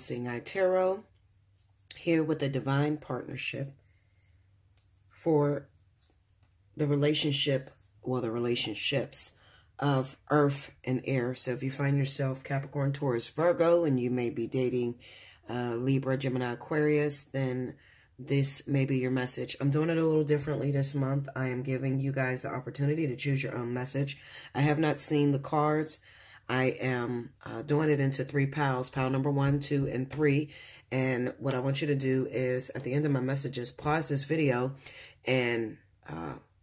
Allseeingeyetarot, here with a divine partnership for the relationship, well, the relationships of Earth and Air. So if you find yourself Capricorn, Taurus, Virgo, and you may be dating Libra, Gemini, Aquarius, then this may be your message. I'm doing it a little differently this month. I am giving you guys the opportunity to choose your own message. I have not seen the cards. I am doing it into 3 piles, pile number 1, 2, and 3. And what I want you to do is, at the end of my messages, pause this video and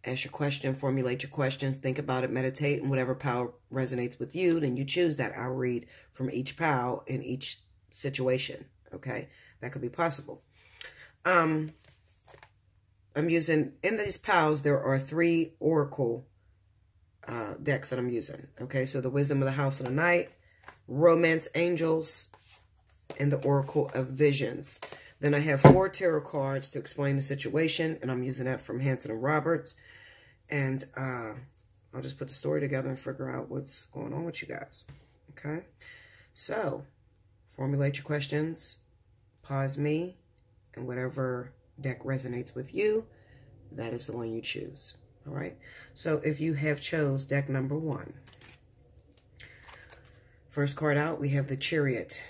ask your question, formulate your questions, think about it, meditate, and whatever pile resonates with you, then you choose that. I'll read from each pile in each situation, okay? That could be possible. I'm using, in these piles, there are 3 oracle decks that I'm using. Okay, so the Wisdom of the House of the Night, Romance Angels, and the Oracle of Visions. Then I have 4 tarot cards to explain the situation, and I'm using that from Hanson and Roberts. And I'll just put the story together and figure out what's going on with you guys. Okay, so formulate your questions, pause me, and whatever deck resonates with you, that is the one you choose. All right, so if you have chose deck number 1, first card out, we have the Chariot.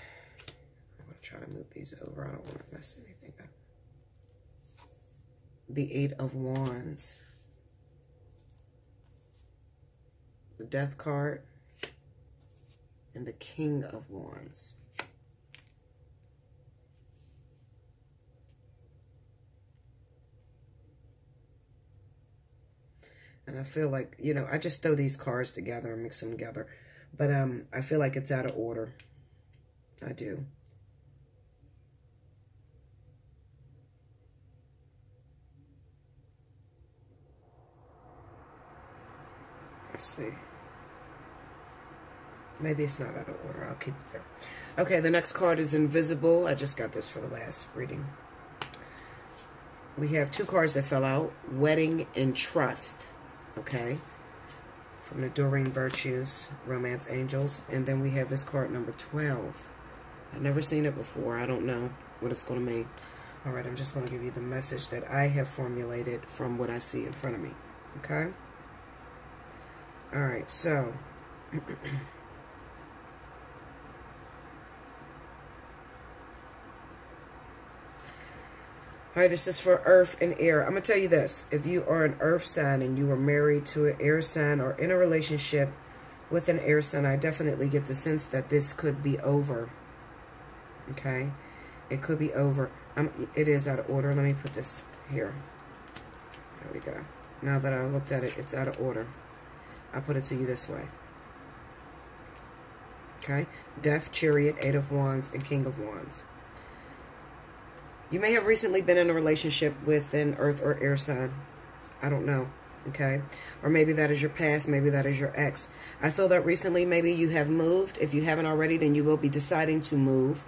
I'm going to try to move these over. I don't want to mess anything up. The 8 of Wands. The Death card. And the King of Wands. And I feel like, you know, I just throw these cards together and mix them together. But I feel like it's out of order. I do. Let's see. Maybe it's not out of order. I'll keep it there. Okay, the next card is Invisible. I just got this for the last reading. We have 2 cards that fell out. Wedding and Trust. Okay, from the Doreen Virtues, Romance Angels. And then we have this card number 12. I've never seen it before. I don't know what it's going to mean. All right, I'm just going to give you the message that I have formulated from what I see in front of me. Okay? All right, so all right, this is for Earth and Air. I'm going to tell you this. If you are an Earth sign and you are married to an Air sign or in a relationship with an Air sign, I definitely get the sense that this could be over. Okay? It could be over. It is out of order. Let me put this here. There we go. Now that I looked at it, it's out of order. I'll put it to you this way. Okay? Death, Chariot, 8 of Wands, and King of Wands. You may have recently been in a relationship with an Earth or Air sign. I don't know, okay? Or maybe that is your past. Maybe that is your ex. I feel that recently maybe you have moved. If you haven't already, then you will be deciding to move.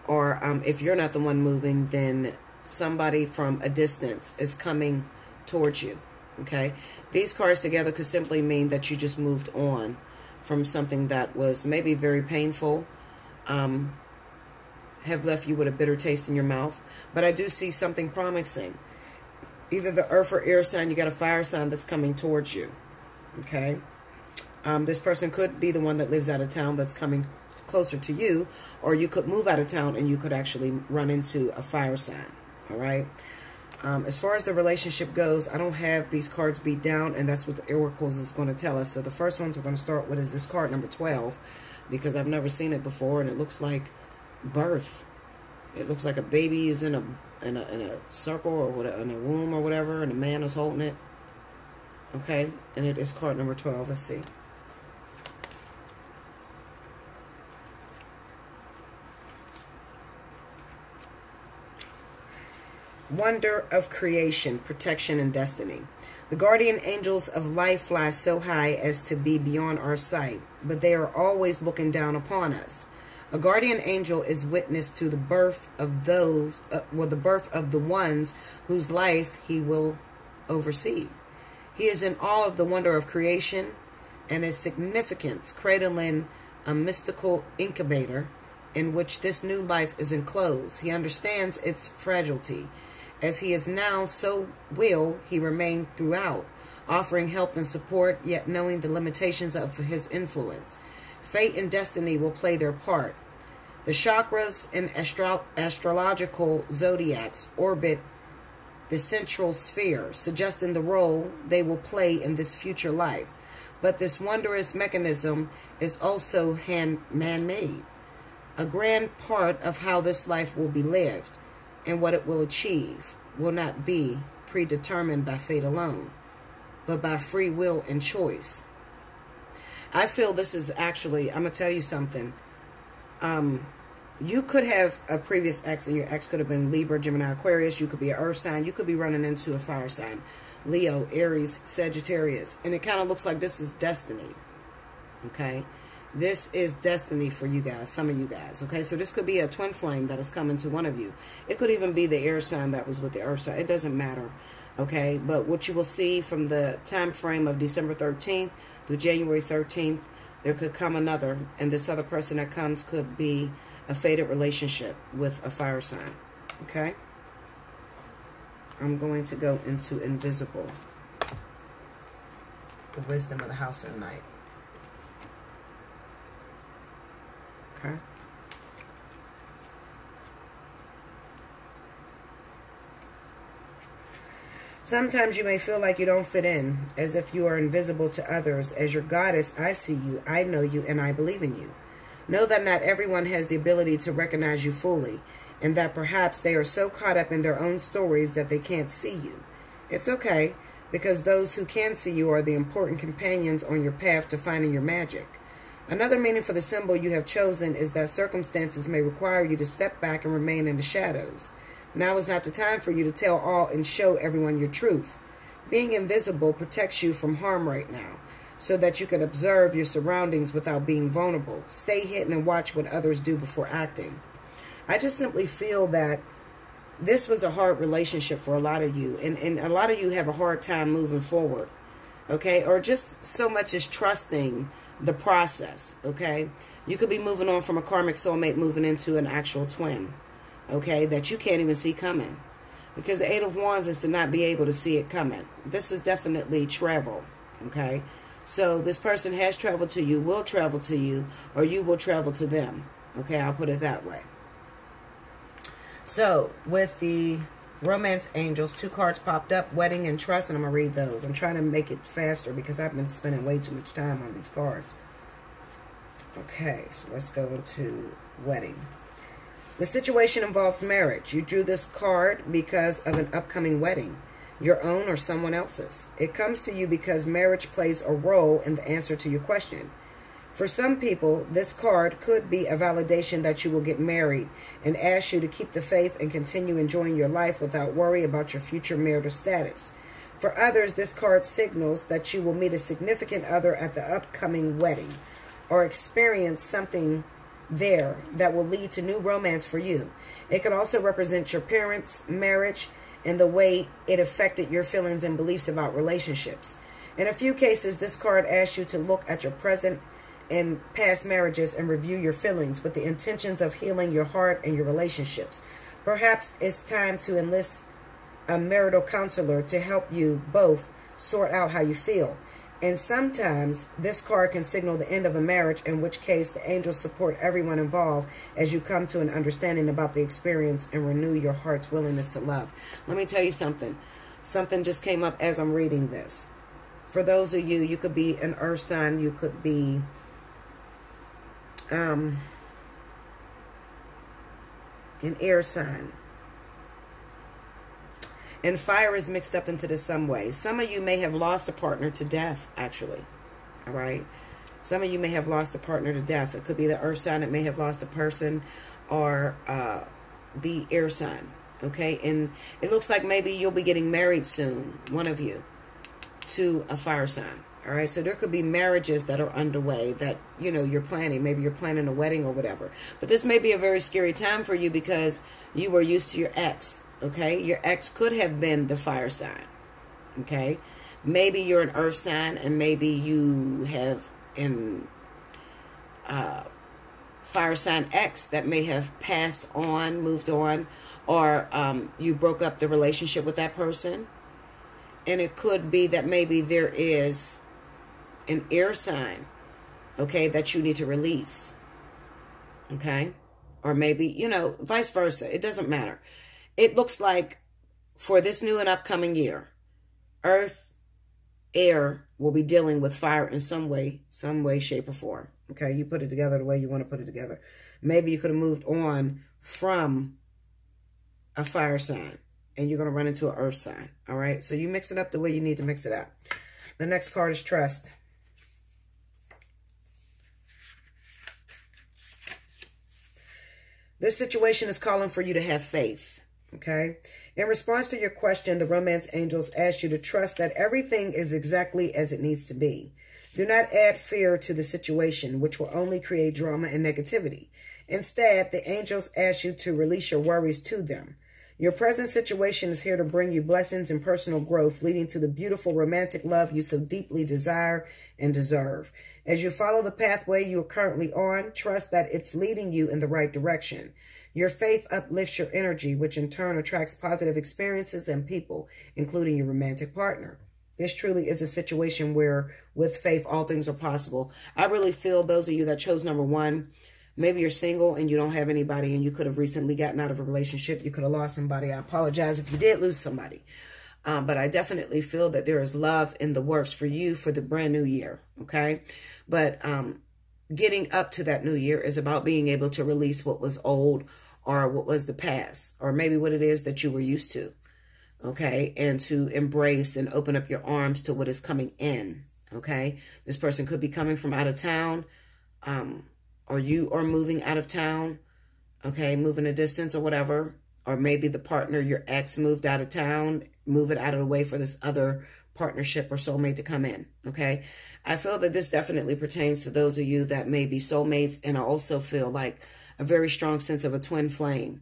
Or if you're not the one moving, then somebody from a distance is coming towards you, okay? These cards together could simply mean that you just moved on from something that was maybe very painful, have left you with a bitter taste in your mouth. But I do see something promising. Either the Earth or Air sign, you got a fire sign that's coming towards you. Okay? This person could be the one that lives out of town that's coming closer to you. Or you could move out of town and you could actually run into a fire sign. All right? As far as the relationship goes, I don't have these cards beat down. And that's what the oracles is going to tell us. So the first ones we're going to start with is this card number 12. Because I've never seen it before. And it looks like birth. It looks like a baby is in a circle or whatever, in a womb or whatever, and a man is holding it. Okay, and it is card number 12. Let's see. Wonder of creation, protection, and destiny. The guardian angels of life fly so high as to be beyond our sight, but they are always looking down upon us. A guardian angel is witness to the birth of those, the birth of the ones whose life he will oversee. He is in awe of the wonder of creation and its significance, cradling a mystical incubator in which this new life is enclosed. He understands its fragility. As he is now, so will he remain throughout, offering help and support, yet knowing the limitations of his influence. Fate and destiny will play their part. The chakras and astrological zodiacs orbit the central sphere, suggesting the role they will play in this future life. But this wondrous mechanism is also man-made. A grand part of how this life will be lived and what it will achieve will not be predetermined by fate alone, but by free will and choice. I feel this is actually, I'm going to tell you something. You could have a previous ex, and your ex could have been Libra, Gemini, Aquarius. You could be an earth sign. You could be running into a fire sign. Leo, Aries, Sagittarius. And it kind of looks like this is destiny. Okay? This is destiny for you guys, some of you guys. Okay? So this could be a twin flame that is coming to one of you. It could even be the air sign that was with the earth sign. It doesn't matter. Okay? But what you will see from the time frame of December 13th through January 13th, there could come another. And this other person that comes could be a fated relationship with a fire sign. Okay? I'm going to go into invisible. The wisdom of the house at night. Okay? Sometimes you may feel like you don't fit in, as if you are invisible to others. As your goddess, I see you, I know you, and I believe in you. Know that not everyone has the ability to recognize you fully, and that perhaps they are so caught up in their own stories that they can't see you. It's okay, because those who can see you are the important companions on your path to finding your magic. Another meaning for the symbol you have chosen is that circumstances may require you to step back and remain in the shadows. Now is not the time for you to tell all and show everyone your truth. Being invisible protects you from harm right now, so that you can observe your surroundings without being vulnerable. Stay hidden and watch what others do before acting. I just simply feel that this was a hard relationship for a lot of you, and a lot of you have a hard time moving forward, okay? Or just so much as trusting the process, okay? You could be moving on from a karmic soulmate, moving into an actual twin, okay, that you can't even see coming. Because the Eight of Wands is to not be able to see it coming. This is definitely travel, okay? So this person has traveled to you, will travel to you, or you will travel to them. Okay, I'll put it that way. So with the romance angels, 2 cards popped up, wedding and trust, and I'm going to read those. I'm trying to make it faster because I've been spending way too much time on these cards. Okay, so let's go into wedding. The situation involves marriage. You drew this card because of an upcoming wedding. Your own or someone else's. It comes to you because marriage plays a role in the answer to your question. For some people, this card could be a validation that you will get married and ask you to keep the faith and continue enjoying your life without worry about your future marital status. For others, this card signals that you will meet a significant other at the upcoming wedding or experience something there that will lead to new romance for you. It could also represent your parents' marriage and the way it affected your feelings and beliefs about relationships. In a few cases, this card asks you to look at your present and past marriages and review your feelings with the intentions of healing your heart and your relationships. Perhaps it's time to enlist a marital counselor to help you both sort out how you feel. And sometimes this card can signal the end of a marriage, in which case the angels support everyone involved as you come to an understanding about the experience and renew your heart's willingness to love. Let me tell you something. Something just came up as I'm reading this. For those of you, you could be an earth sign, you could be an air sign. And fire is mixed up into this some way. Some of you may have lost a partner to death, actually. All right? Some of you may have lost a partner to death. It could be the earth sign that may have lost a person, or the air sign. Okay? And it looks like maybe you'll be getting married soon, one of you, to a fire sign. All right? So there could be marriages that are underway that, you know, you're planning. Maybe you're planning a wedding or whatever. But this may be a very scary time for you because you were used to your ex. Okay, your ex could have been the fire sign. Okay, maybe you're an earth sign, and maybe you have fire sign X that may have passed on, moved on, or you broke up the relationship with that person. And it could be that maybe there is an air sign, okay, that you need to release, okay? Or maybe, you know, vice versa. It doesn't matter. It looks like for this new and upcoming year, earth, air will be dealing with fire in some way, shape, or form. Okay, you put it together the way you want to put it together. Maybe you could have moved on from a fire sign and you're going to run into an earth sign. All right, so you mix it up the way you need to mix it up. The next card is trust. This situation is calling for you to have faith. Okay. In response to your question, the romance angels ask you to trust that everything is exactly as it needs to be. Do not add fear to the situation, which will only create drama and negativity. Instead, the angels ask you to release your worries to them. Your present situation is here to bring you blessings and personal growth, leading to the beautiful romantic love you so deeply desire and deserve. As you follow the pathway you are currently on, trust that it's leading you in the right direction. Your faith uplifts your energy, which in turn attracts positive experiences and people, including your romantic partner. This truly is a situation where, with faith, all things are possible. I really feel those of you that chose number one, maybe you're single and you don't have anybody and you could have recently gotten out of a relationship. You could have lost somebody. I apologize if you did lose somebody. But I definitely feel that there is love in the works for you for the brand new year, okay? But getting up to that new year is about being able to release what was old or what was the past, or maybe what it is that you were used to, okay? And to embrace and open up your arms to what is coming in, okay? This person could be coming from out of town, or you are moving out of town, okay? Moving a distance or whatever. Or maybe the partner, your ex, moved out of town, moving out of the way for this other partnership or soulmate to come in, okay? I feel that this definitely pertains to those of you that may be soulmates, and I also feel like a very strong sense of a twin flame,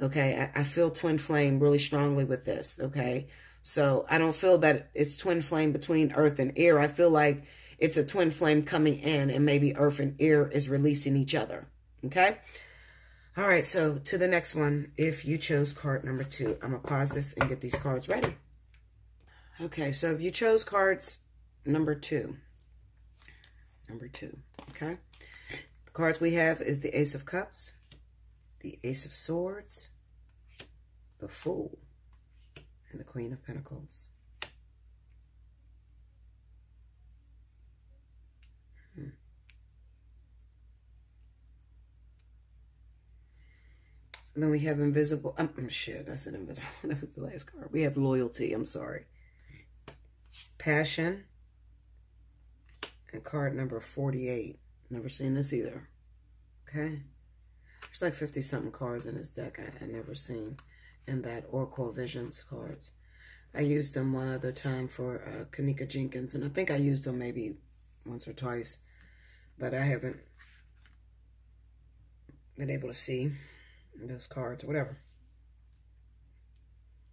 okay? I feel twin flame really strongly with this, okay? So I don't feel that it's twin flame between earth and air. I feel like it's a twin flame coming in, and maybe earth and air is releasing each other, okay? All right, so to the next one, if you chose card number 2, I'm going to pause this and get these cards ready. Okay, so if you chose cards number 2, okay? The cards we have is the Ace of Cups, the Ace of Swords, the Fool, and the Queen of Pentacles. And then we have invisible. Shit, I said invisible. That was the last card. We have loyalty. I'm sorry. Passion. And card number 48. Never seen this either. Okay. There's like 50-something cards in this deck I never seen in that Oracle Visions cards. I used them one other time for Kanika Jenkins. And I think I used them maybe once or twice. But I haven't been able to see those cards or whatever.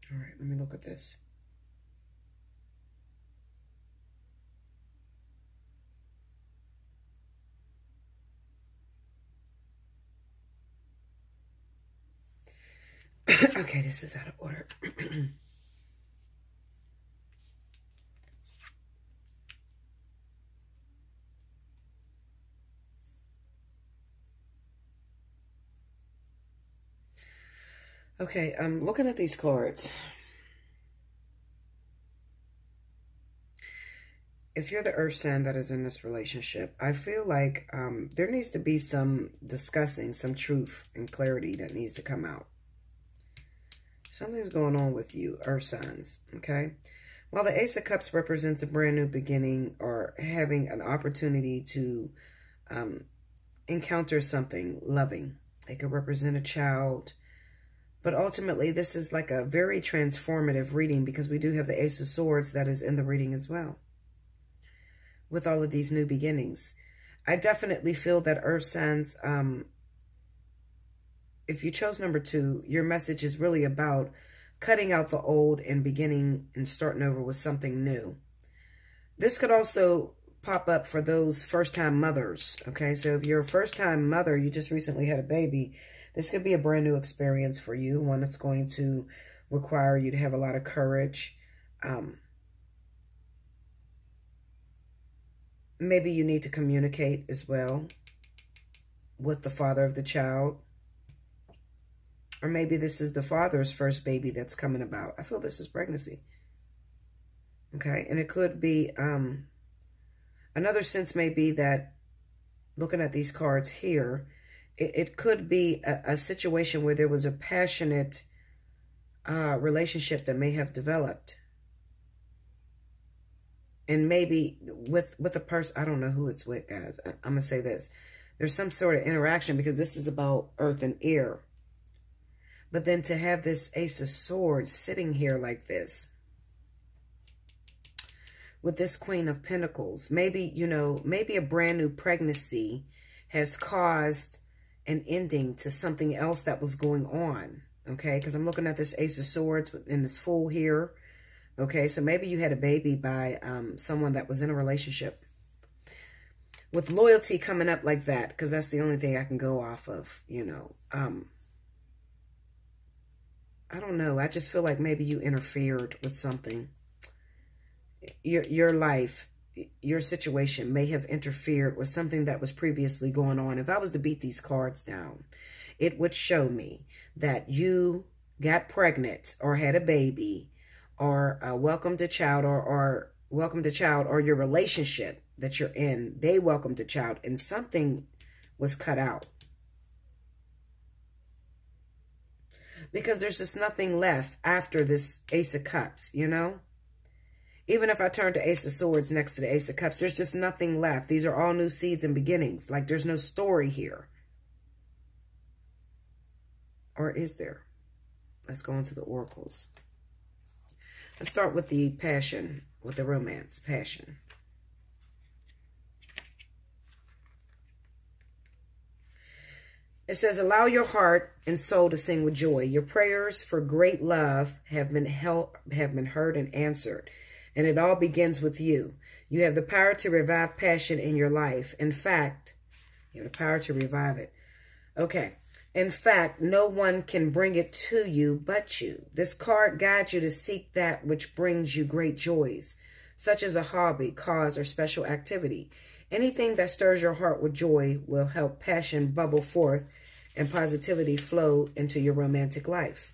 All right, let me look at this. Okay, this is out of order. Okay, I'm looking at these cards. If you're the earth sign that is in this relationship, I feel like there needs to be some discussing, some truth and clarity that needs to come out. Something's going on with you, earth signs, okay? While the Ace of Cups represents a brand new beginning or having an opportunity to encounter something loving, it could represent a child. But ultimately, this is like a very transformative reading because we do have the Ace of Swords that is in the reading as well. With all of these new beginnings. I definitely feel that earth signs, if you chose number 2, your message is really about cutting out the old and beginning and starting over with something new. This could also pop up for those first-time mothers, okay? So if you're a first-time mother, you just recently had a baby, this could be a brand new experience for you, one that's going to require you to have a lot of courage. Maybe you need to communicate as well with the father of the child. Or maybe this is the father's first baby that's coming about. I feel this is pregnancy. Okay, and it could be, another sense may be that, looking at these cards here, it could be a situation where there was a passionate relationship that may have developed. And maybe with a person, I don't know who it's with, guys. I'm going to say this. There's some sort of interaction because this is about earth and air. But then to have this Ace of Swords sitting here like this, with this Queen of Pentacles, maybe, you know, maybe a brand new pregnancy has caused an ending to something else that was going on, okay? Because I'm looking at this Ace of Swords in this Fool here, okay? So maybe you had a baby by someone that was in a relationship. With loyalty coming up like that, because that's the only thing I can go off of, you know. I don't know. I just feel like maybe you interfered with something. Your life, your situation may have interfered with something that was previously going on. If I was to beat these cards down, it would show me that you got pregnant or had a baby or welcomed a child or your relationship that you're in, they welcomed a child and something was cut out. Because there's just nothing left after this Ace of Cups, you know? Even if I turn to Ace of Swords next to the Ace of Cups, there's just nothing left. These are all new seeds and beginnings. Like, there's no story here. Or is there? Let's go into the oracles. Let's start with the passion, with the romance, passion. It says, allow your heart and soul to sing with joy. Your prayers for great love have been heard and answered. And it all begins with you. You have the power to revive passion in your life. In fact, you have the power to revive it. Okay. In fact, no one can bring it to you but you. This card guides you to seek that which brings you great joys, such as a hobby, cause, or special activity. Anything that stirs your heart with joy will help passion bubble forth and positivity flow into your romantic life.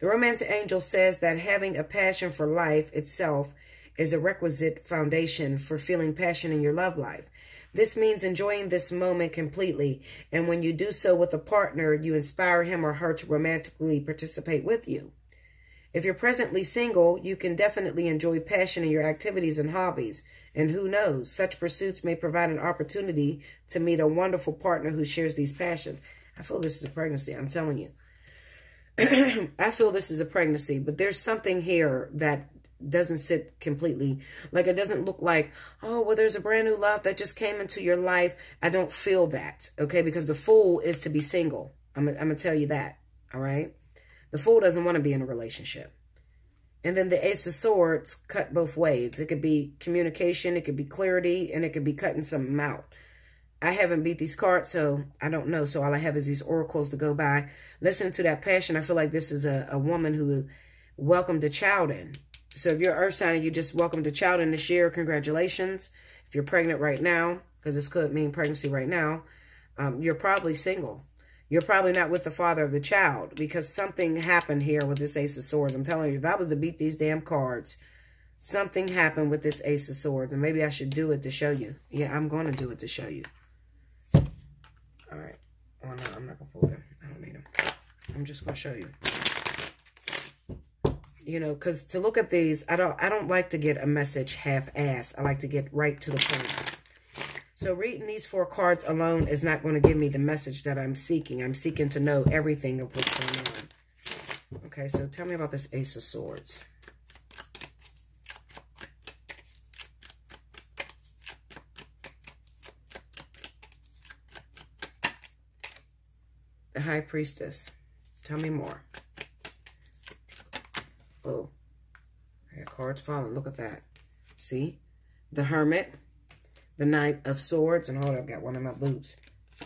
The romantic angel says that having a passion for life itself is a requisite foundation for feeling passion in your love life. This means enjoying this moment completely, and when you do so with a partner, you inspire him or her to romantically participate with you. If you're presently single, you can definitely enjoy passion in your activities and hobbies, and who knows, such pursuits may provide an opportunity to meet a wonderful partner who shares these passions. I feel this is a pregnancy, I'm telling you. I feel this is a pregnancy, but there's something here that doesn't sit completely. Like, it doesn't look like, oh, well, there's a brand new love that just came into your life. I don't feel that, okay? Because the Fool is to be single. I'm going to tell you that, all right? The Fool doesn't want to be in a relationship. And then the Ace of Swords cut both ways. It could be communication, it could be clarity, and it could be cutting something out. I haven't beat these cards, so I don't know. So all I have is these oracles to go by. Listen to that passion. I feel like this is a woman who welcomed a child in. So if you're Earth sign and you just welcomed a child in this year, congratulations. If you're pregnant right now, because this could mean pregnancy right now, you're probably single. You're probably not with the father of the child because something happened here with this Ace of Swords. I'm telling you, if I was to beat these damn cards, something happened with this Ace of Swords. And maybe I should do it to show you. Yeah, I'm going to do it to show you. All right. Oh, no, I'm not going to pull them. I don't need them. I'm just going to show you. You know, because to look at these, I don't like to get a message half-assed. I like to get right to the point. So reading these 4 cards alone is not going to give me the message that I'm seeking. I'm seeking to know everything of what's going on. Okay, so tell me about this Ace of Swords. The High Priestess. Tell me more. Oh, I got cards falling. Look at that. See? The Hermit. The Knight of Swords. And hold on, I've got one of my boots.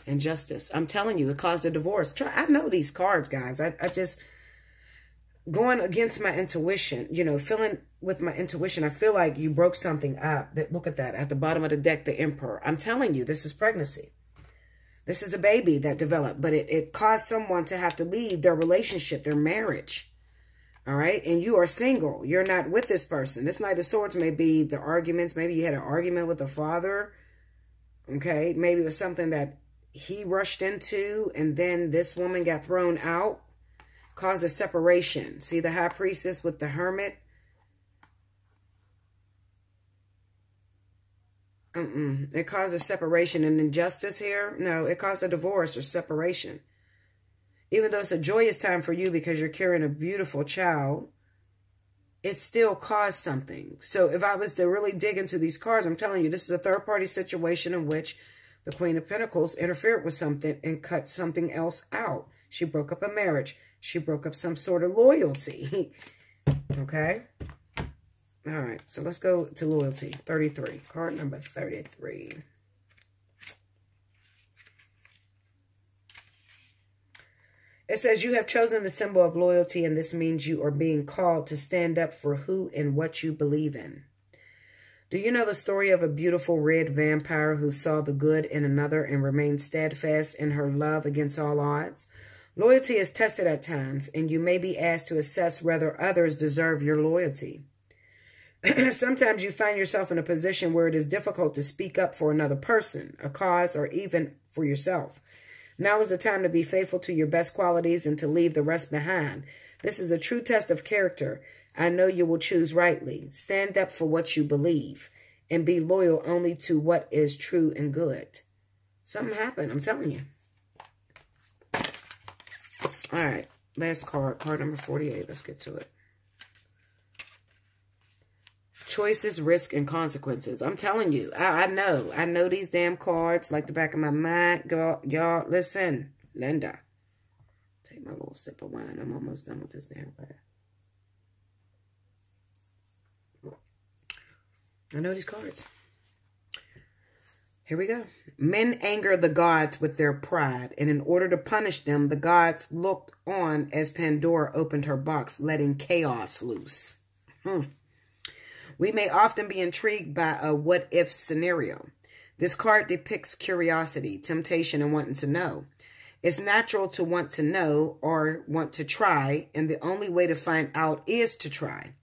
And Justice. I'm telling you, it caused a divorce. I know these cards, guys. I just, going against my intuition, you know, feeling with my intuition, I feel like you broke something up. Look at that. At the bottom of the deck, the Emperor. I'm telling you, this is pregnancy. This is a baby that developed. But it caused someone to have to leave their relationship, their marriage. All right? And you are single. You're not with this person. This Knight of Swords may be the arguments. Maybe you had an argument with the father. Okay? Maybe it was something that he rushed into, and then this woman got thrown out, caused a separation. See the High Priestess with the Hermit? It caused a separation. And injustice here? No, it caused a divorce or separation. Even though it's a joyous time for you because you're carrying a beautiful child, it still caused something. So if I was to really dig into these cards, I'm telling you, this is a third-party situation in which the Queen of Pentacles interfered with something and cut something else out. She broke up a marriage. She broke up some sort of loyalty. Okay? All right. So let's go to loyalty. 33. Card number 33. It says, you have chosen the symbol of loyalty, and this means you are being called to stand up for who and what you believe in. Do you know the story of a beautiful red vampire who saw the good in another and remained steadfast in her love against all odds? Loyalty is tested at times, and you may be asked to assess whether others deserve your loyalty. Sometimes you find yourself in a position where it is difficult to speak up for another person, a cause, or even for yourself. Now is the time to be faithful to your best qualities and to leave the rest behind. This is a true test of character. I know you will choose rightly. Stand up for what you believe and be loyal only to what is true and good. Something happened, I'm telling you. All right, last card, card number 48. Let's get to it. Choices, risk, and consequences. I'm telling you, I know these damn cards like the back of my mind. Y'all, listen, Linda. Take my little sip of wine. I'm almost done with this damn glass. I know these cards. Here we go. Men anger the gods with their pride, and in order to punish them, the gods looked on as Pandora opened her box, letting chaos loose. We may often be intrigued by a what-if scenario. This card depicts curiosity, temptation, and wanting to know. It's natural to want to know or want to try, and the only way to find out is to try.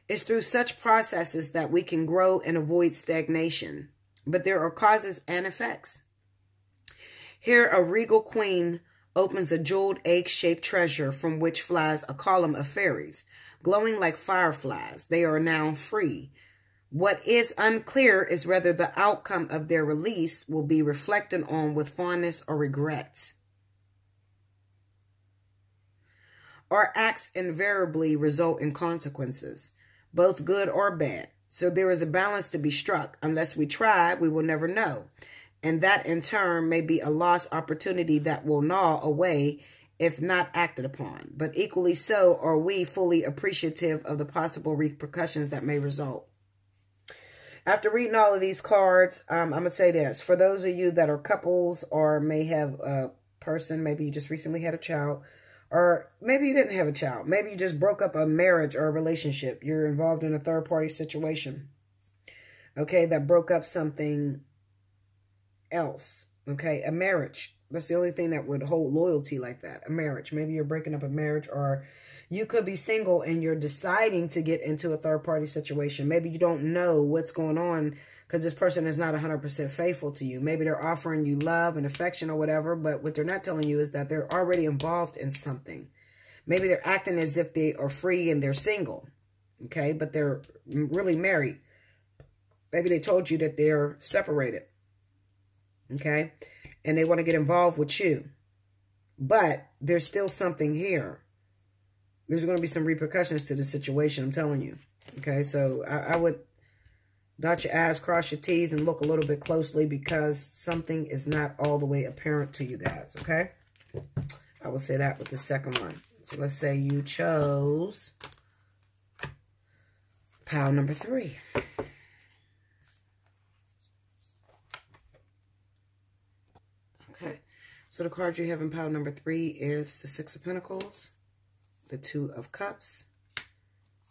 It's through such processes that we can grow and avoid stagnation. But there are causes and effects. Here, a regal queen opens a jeweled egg-shaped treasure from which flies a column of fairies, glowing like fireflies. They are now free. What is unclear is whether the outcome of their release will be reflected on with fondness or regrets. Our acts invariably result in consequences, both good or bad. So there is a balance to be struck. Unless we try, we will never know. And that in turn may be a lost opportunity that will gnaw away if not acted upon. But equally so are we fully appreciative of the possible repercussions that may result. After reading all of these cards, I'm going to say this. For those of you that are couples or may have a person, maybe you just recently had a child, or maybe you didn't have a child. Maybe you just broke up a marriage or a relationship. You're involved in a third-party situation, okay, that broke up something else, okay, a marriage. That's the only thing that would hold loyalty like that, a marriage. Maybe you're breaking up a marriage, or you could be single and you're deciding to get into a third-party situation. Maybe you don't know what's going on because this person is not 100% faithful to you. Maybe they're offering you love and affection or whatever, but what they're not telling you is that they're already involved in something. Maybe they're acting as if they are free and they're single, okay, but they're really married. Maybe they told you that they're separated, okay, and they want to get involved with you, but there's still something here. There's going to be some repercussions to the situation, I'm telling you, okay, so I would dot your I's, cross your T's, and look a little bit closely because something is not all the way apparent to you guys, okay? I will say that with the second one. So let's say you chose pile number 3. So the card you have in pile number 3 is the Six of Pentacles, the Two of Cups,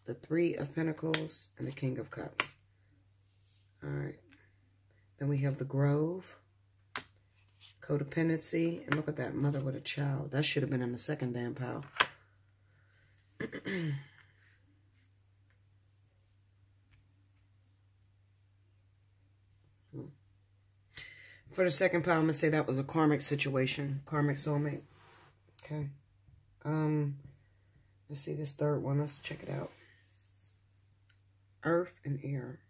the Three of Pentacles, and the King of Cups. All right. Then we have the Grove, codependency, and look at that, mother with a child. That should have been in the second damn pile. For the second pile, I'm going to say that was a karmic situation. Karmic soulmate. Okay. Let's see this third one. Let's check it out. Earth and air.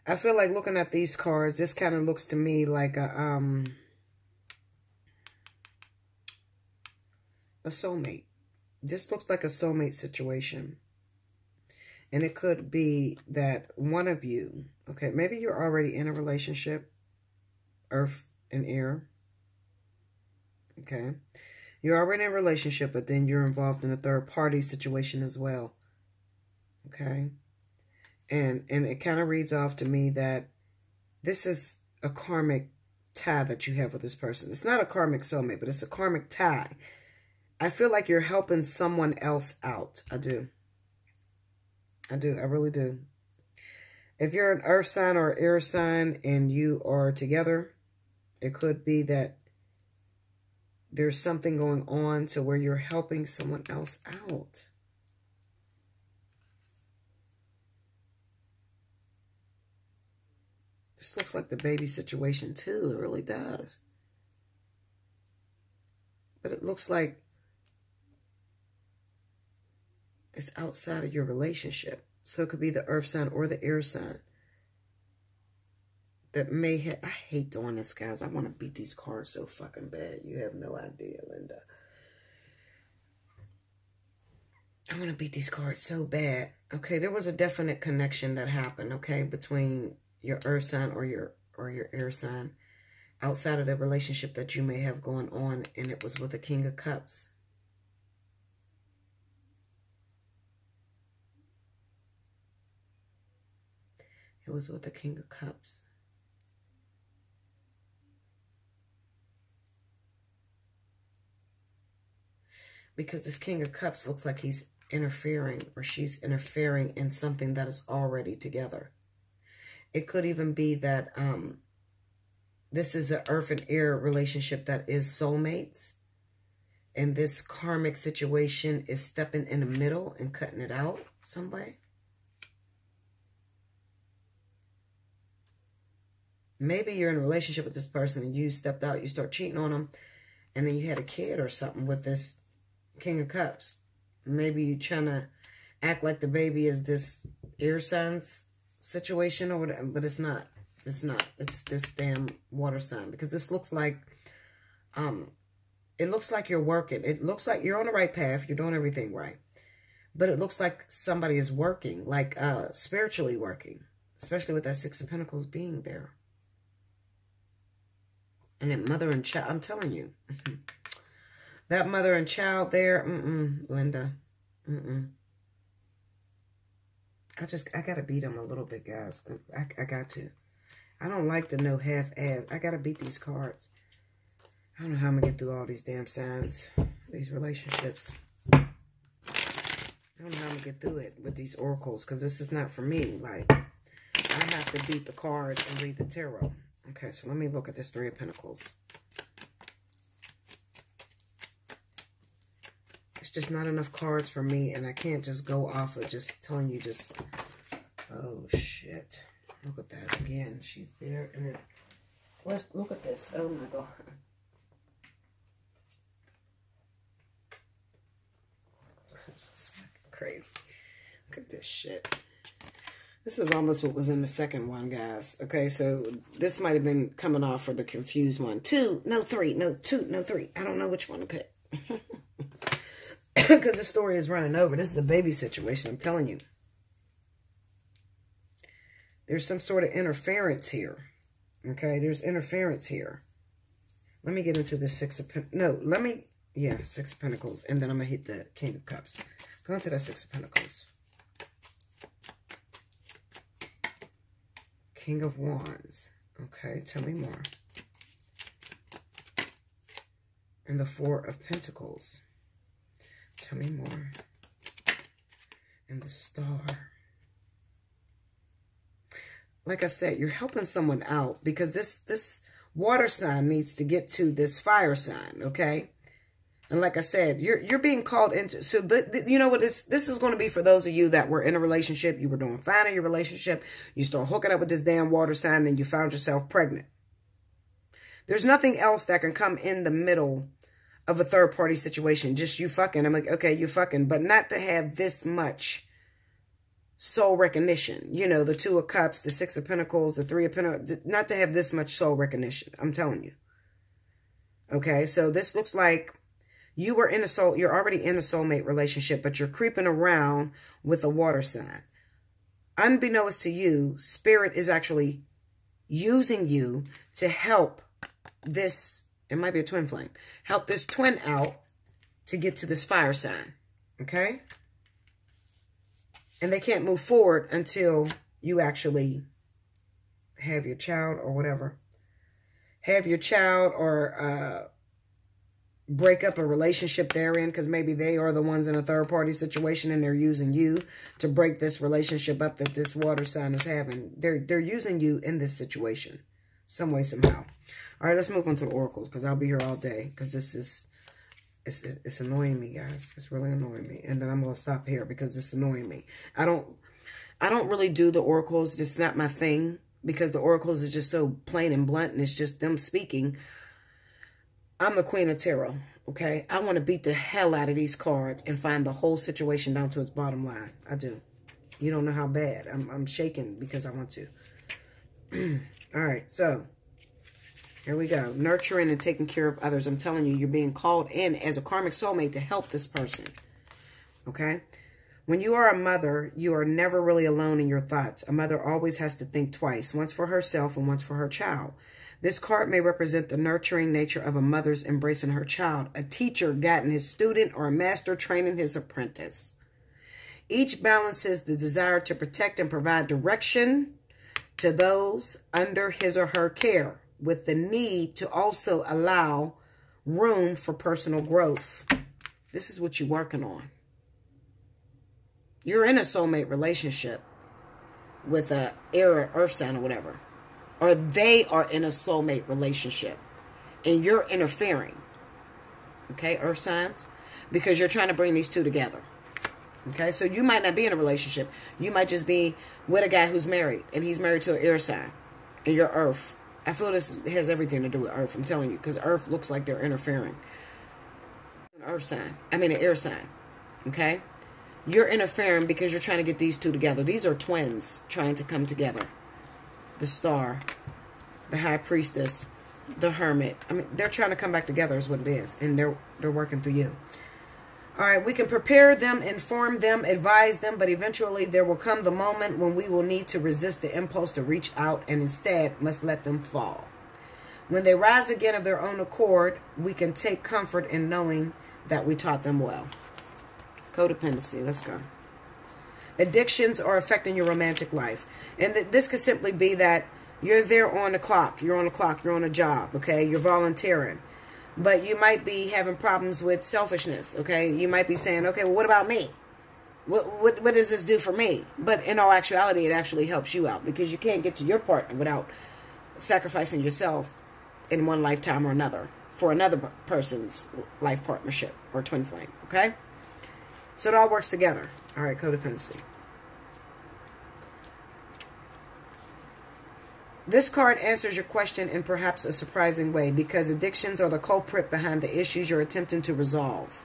I feel like looking at these cards, this kind of looks to me like a soulmate. This looks like a soulmate situation. And it could be that one of you, okay, maybe you're already in a relationship, earth and air, okay? You're already in a relationship, but then you're involved in a third party situation as well, okay? And it kind of reads off to me that this is a karmic tie that you have with this person. It's not a karmic soulmate, but it's a karmic tie. I feel like you're helping someone else out. I do. I do. I really do. If you're an earth sign or air sign and you are together, it could be that there's something going on to where you're helping someone else out. This looks like the baby situation too. It really does. But it looks like it's outside of your relationship. So it could be the earth sign or the air sign that may have... I hate doing this, guys. I want to beat these cards so fucking bad. You have no idea, Linda. I want to beat these cards so bad. Okay, there was a definite connection that happened, okay, between your earth sign or your air sign outside of the relationship that you may have going on, and it was with the King of Cups. It was with the King of Cups. Because this King of Cups looks like he's interfering, or she's interfering in something that is already together. It could even be that this is an earth and air relationship that is soulmates. And this karmic situation is stepping in the middle and cutting it out some way. Maybe you're in a relationship with this person and you stepped out, you start cheating on them, and then you had a kid or something with this King of Cups. Maybe you're trying to act like the baby is this air signs situation or whatever, but it's not. It's not. It's this damn water sign, because this looks like, it looks like you're working. It looks like you're on the right path. You're doing everything right. But it looks like somebody is working, like spiritually working, especially with that Six of Pentacles being there. And then mother and child, I'm telling you. That mother and child there, Linda. I got to beat them a little bit, guys. I got to. I don't like to know half-ass. I got to beat these cards. I don't know how I'm going to get through all these damn signs, these relationships. I don't know how I'm going to get through it with these oracles, because this is not for me. Like, I have to beat the cards and read the tarot. Okay, so let me look at this Three of Pentacles. It's just not enough cards for me, and I can't just go off of just telling you just... Oh, shit. Look at that again. She's there, and then... Look at this. Oh, my God. This is fucking crazy. Look at this shit. This is almost what was in the second one, guys. Okay, so this might have been coming off for the confused one. 2, no 3, no 2, no 3. I don't know which one to pick. Because the story is running over. This is a baby situation, I'm telling you. There's some sort of interference here. Okay, there's interference here. Let me get into the Six of Pentacles. No, let me Yeah, Six of Pentacles. And then I'm going to hit the King of Cups. Go into that Six of Pentacles. King of Wands. Okay, tell me more. And the Four of Pentacles. Tell me more. And the Star. Like I said, you're helping someone out because this water sign needs to get to this fire sign, okay? And like I said, you're being called into, so you know what this is going to be for those of you that were in a relationship, you were doing fine in your relationship, you start hooking up with this damn water sign and you found yourself pregnant. There's nothing else that can come in the middle of a third party situation, just you fucking. I'm like, okay, you fucking, but not to have this much soul recognition. You know, the Two of Cups, the Six of Pentacles, the Three of Pentacles, not to have this much soul recognition. I'm telling you. Okay, so this looks like you were in a you're already in a soulmate relationship, but you're creeping around with a water sign. Unbeknownst to you, Spirit is actually using you to help this, it might be a twin flame, help this twin out to get to this fire sign. Okay? And they can't move forward until you actually have your child or whatever. Have your child or break up a relationship they're in, because maybe they are the ones in a third party situation and they're using you to break this relationship up that this water sign is having. They're using you in this situation some way, somehow. All right, let's move on to the oracles because I'll be here all day because this is, it's annoying me, guys. It's really annoying me. And then I'm going to stop here because it's annoying me. I don't really do the oracles. It's not my thing because the oracles is just so plain and blunt and it's just them speaking. I'm the Queen of Tarot, okay? I want to beat the hell out of these cards and find the whole situation down to its bottom line. I do. You don't know how bad. I'm shaking because I want to. All right, so here we go. Nurturing and taking care of others. I'm telling you, you're being called in as a karmic soulmate to help this person, okay? When you are a mother, you are never really alone in your thoughts. A mother always has to think twice, once for herself and once for her child. This card may represent the nurturing nature of a mother's embracing her child, a teacher guiding his student, or a master training his apprentice. Each balances the desire to protect and provide direction to those under his or her care, with the need to also allow room for personal growth. This is what you're working on. You're in a soulmate relationship with a air or earth sign or whatever. Or they are in a soulmate relationship and you're interfering. Okay, earth signs. Because you're trying to bring these two together. Okay, so you might not be in a relationship. You might just be with a guy who's married and he's married to an air sign and you're earth. I feel this has everything to do with earth, I'm telling you, because earth looks like they're interfering. An earth sign. I mean an air sign. Okay? You're interfering because you're trying to get these two together. These are twins trying to come together. The Star, the High Priestess, the Hermit. I mean, they're trying to come back together is what it is. And they're working through you. All right, we can prepare them, inform them, advise them, but eventually there will come the moment when we will need to resist the impulse to reach out and instead must let them fall. When they rise again of their own accord, we can take comfort in knowing that we taught them well. Codependency, let's go. Addictions are affecting your romantic life. And this could simply be that you're there on the clock. You're on the clock. You're on a job, okay? You're volunteering. But you might be having problems with selfishness, okay? You might be saying, okay, well, what about me? What does this do for me? But in all actuality, it actually helps you out because you can't get to your partner without sacrificing yourself in one lifetime or another for another person's life partnership or twin flame, okay? So it all works together. All right, codependency. This card answers your question in perhaps a surprising way because addictions are the culprit behind the issues you're attempting to resolve.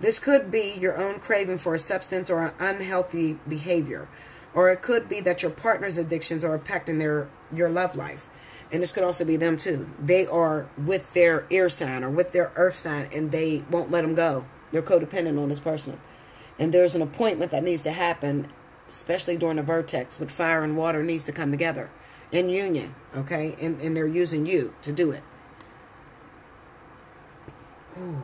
This could be your own craving for a substance or an unhealthy behavior, or it could be that your partner's addictions are impacting your love life. And this could also be them too. They are with their air sign or with their earth sign and they won't let them go. They're codependent on this person. And there's an appointment that needs to happen, especially during the vertex, with fire and water needs to come together. In union, okay? And they're using you to do it. Ooh.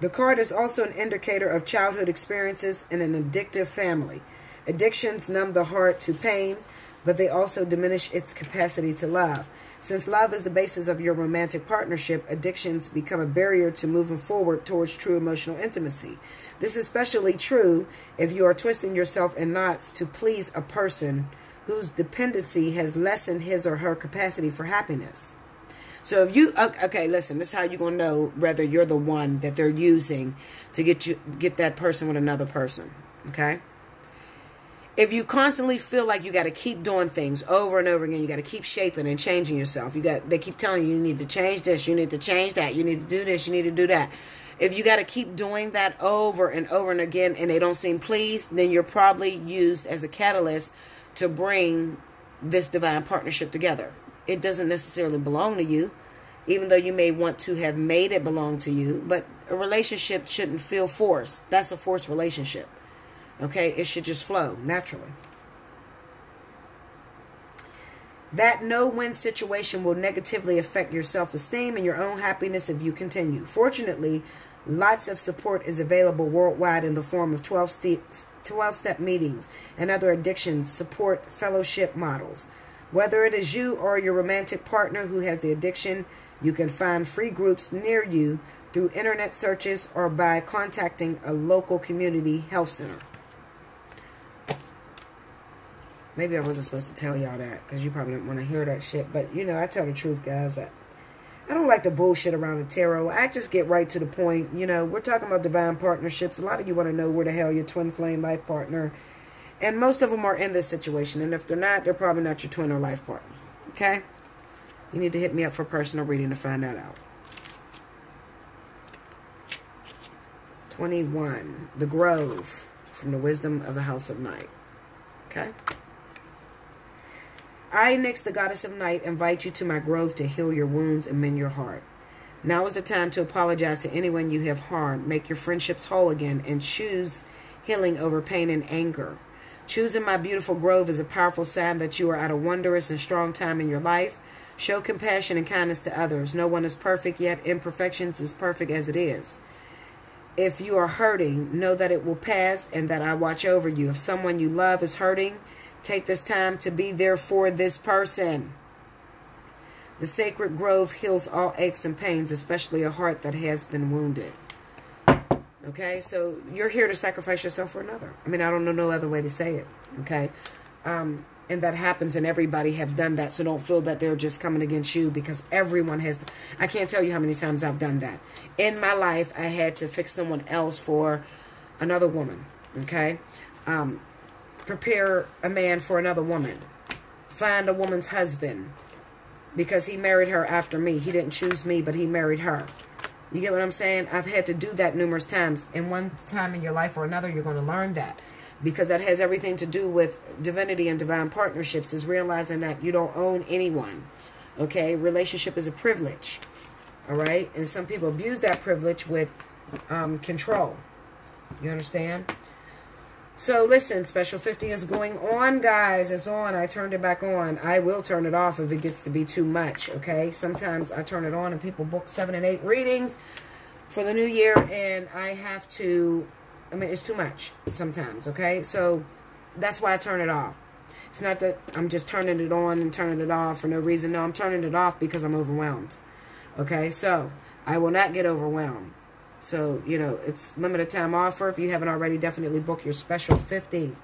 The card is also an indicator of childhood experiences in an addictive family. Addictions numb the heart to pain, but they also diminish its capacity to love. Since love is the basis of your romantic partnership, addictions become a barrier to moving forward towards true emotional intimacy. This is especially true if you are twisting yourself in knots to please a person whose dependency has lessened his or her capacity for happiness. So if you, okay, listen, this is how you're going to know whether you're the one that they're using to get that person with another person, okay? If you constantly feel like you got to keep doing things over and over again, you got to keep shaping and changing yourself. They keep telling you need to change this, you need to change that, you need to do this, you need to do that. If you got to keep doing that over and over and again and they don't seem pleased, then you're probably used as a catalyst to bring this divine partnership together. It doesn't necessarily belong to you, even though you may want to have made it belong to you. But a relationship shouldn't feel forced. That's a forced relationship. Okay? It should just flow naturally. That no-win situation will negatively affect your self-esteem and your own happiness if you continue. Fortunately, lots of support is available worldwide in the form of 12-step meetings and other addiction support fellowship models. Whether it is you or your romantic partner who has the addiction, you can find free groups near you through internet searches or by contacting a local community health center. Maybe I wasn't supposed to tell y'all that because you probably didn't want to hear that shit. But, you know, I tell the truth, guys. I don't like the bullshit around the tarot. I just get right to the point. You know, we're talking about divine partnerships. A lot of you want to know where the hell your twin flame life partner. And most of them are in this situation. And if they're not, they're probably not your twin or life partner. Okay? You need to hit me up for personal reading to find that out. 21. The Grove from the Wisdom of the House of Night. Okay? I, Nyx, the goddess of night, invite you to my grove to heal your wounds and mend your heart. Now is the time to apologize to anyone you have harmed, make your friendships whole again, and choose healing over pain and anger. Choosing my beautiful grove is a powerful sign that you are at a wondrous and strong time in your life. Show compassion and kindness to others. No one is perfect, yet imperfections is perfect as it is. If you are hurting, know that it will pass and that I watch over you. If someone you love is hurting, take this time to be there for this person. The sacred grove heals all aches and pains, especially a heart that has been wounded. Okay, so you're here to sacrifice yourself for another. I mean, I don't know no other way to say it. Okay, and that happens, and everybody have done that. So don't feel that they're just coming against you, because everyone has. I can't tell you how many times I've done that in my life. I had to fix someone else for another woman. Okay. Prepare a man for another woman. Find a woman's husband because he married her after me. He didn't choose me, but he married her. You get what I'm saying? I've had to do that numerous times. And one time in your life or another, you're going to learn that. Because that has everything to do with divinity and divine partnerships, is realizing that you don't own anyone. Okay? Relationship is a privilege. All right? And some people abuse that privilege with control. You understand? So, listen, Special 50 is going on, guys. It's on. I turned it back on. I will turn it off if it gets to be too much, okay? Sometimes I turn it on and people book 7 and 8 readings for the new year, and I have to, I mean, it's too much sometimes, okay? So, that's why I turn it off. It's not that I'm just turning it on and turning it off for no reason. No, I'm turning it off because I'm overwhelmed, okay? So, I will not get overwhelmed. So, you know, it's limited time offer. If you haven't already, definitely book your Special 50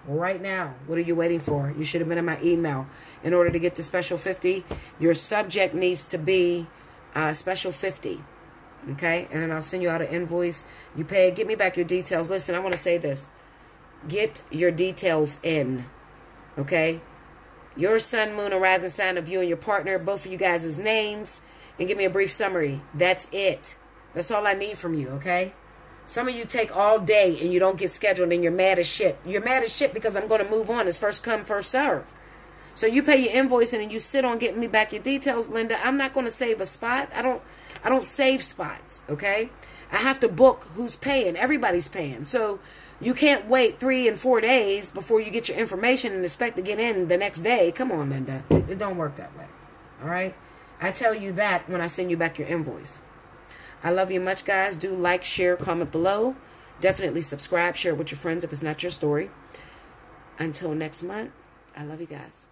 right now. What are you waiting for? You should have been in my email. In order to get to Special 50, your subject needs to be Special 50. Okay? And then I'll send you out an invoice. You pay. Get me back your details. Listen, I want to say this. Get your details in. Okay? Your sun, moon, or rising sign of you and your partner, both of you guys' names, and give me a brief summary. That's it. That's all I need from you, okay? Some of you take all day and you don't get scheduled and you're mad as shit. You're mad as shit because I'm going to move on. It's first come, first serve. So you pay your invoice and then you sit on getting me back your details, Linda. I'm not going to save a spot. I don't save spots, okay? I have to book who's paying. Everybody's paying. So you can't wait 3 and 4 days before you get your information and expect to get in the next day. Come on, Linda. It don't work that way, all right? I tell you that when I send you back your invoice. I love you much, guys. Do like, share, comment below. Definitely subscribe, share it with your friends if it's not your story. Until next month, I love you guys.